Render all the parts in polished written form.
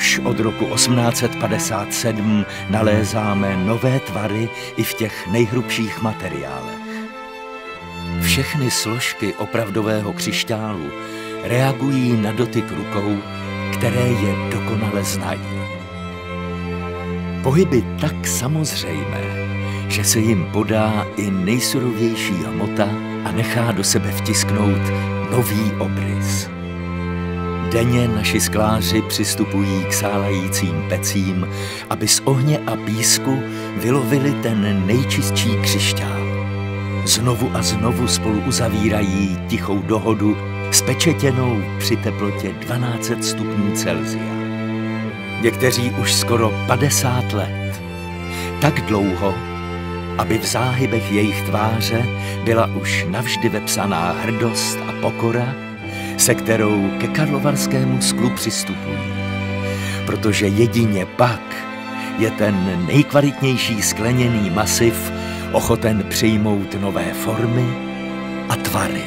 Už od roku 1857 nalézáme nové tvary i v těch nejhrubších materiálech. Všechny složky opravdového křišťálu reagují na dotyk rukou, které je dokonale znají. Pohyby tak samozřejmé, že se jim podá i nejsurovější hmota a nechá do sebe vtisknout nový obrys. Denně naši skláři přistupují k sálajícím pecím, aby z ohně a písku vylovili ten nejčistší křišťál. Znovu a znovu spolu uzavírají tichou dohodu spečetěnou při teplotě 1200 stupňů Celsia. Někteří už skoro 50 let. Tak dlouho, aby v záhybech jejich tváře byla už navždy vepsaná hrdost a pokora, se kterou ke karlovarskému sklu přistupují. Protože jedině pak je ten nejkvalitnější skleněný masiv ochoten přijmout nové formy a tvary.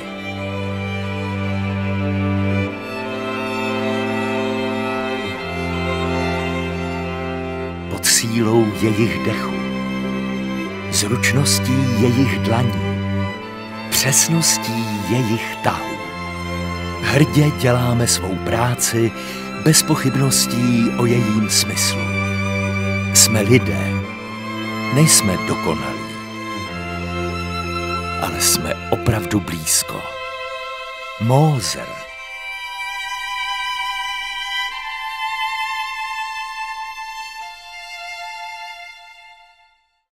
Pod sílou jejich dechu, zručností jejich dlaní, přesností jejich tahu. Hrdě děláme svou práci bez pochybností o jejím smyslu. Jsme lidé, nejsme dokonalí, ale jsme opravdu blízko. Mózer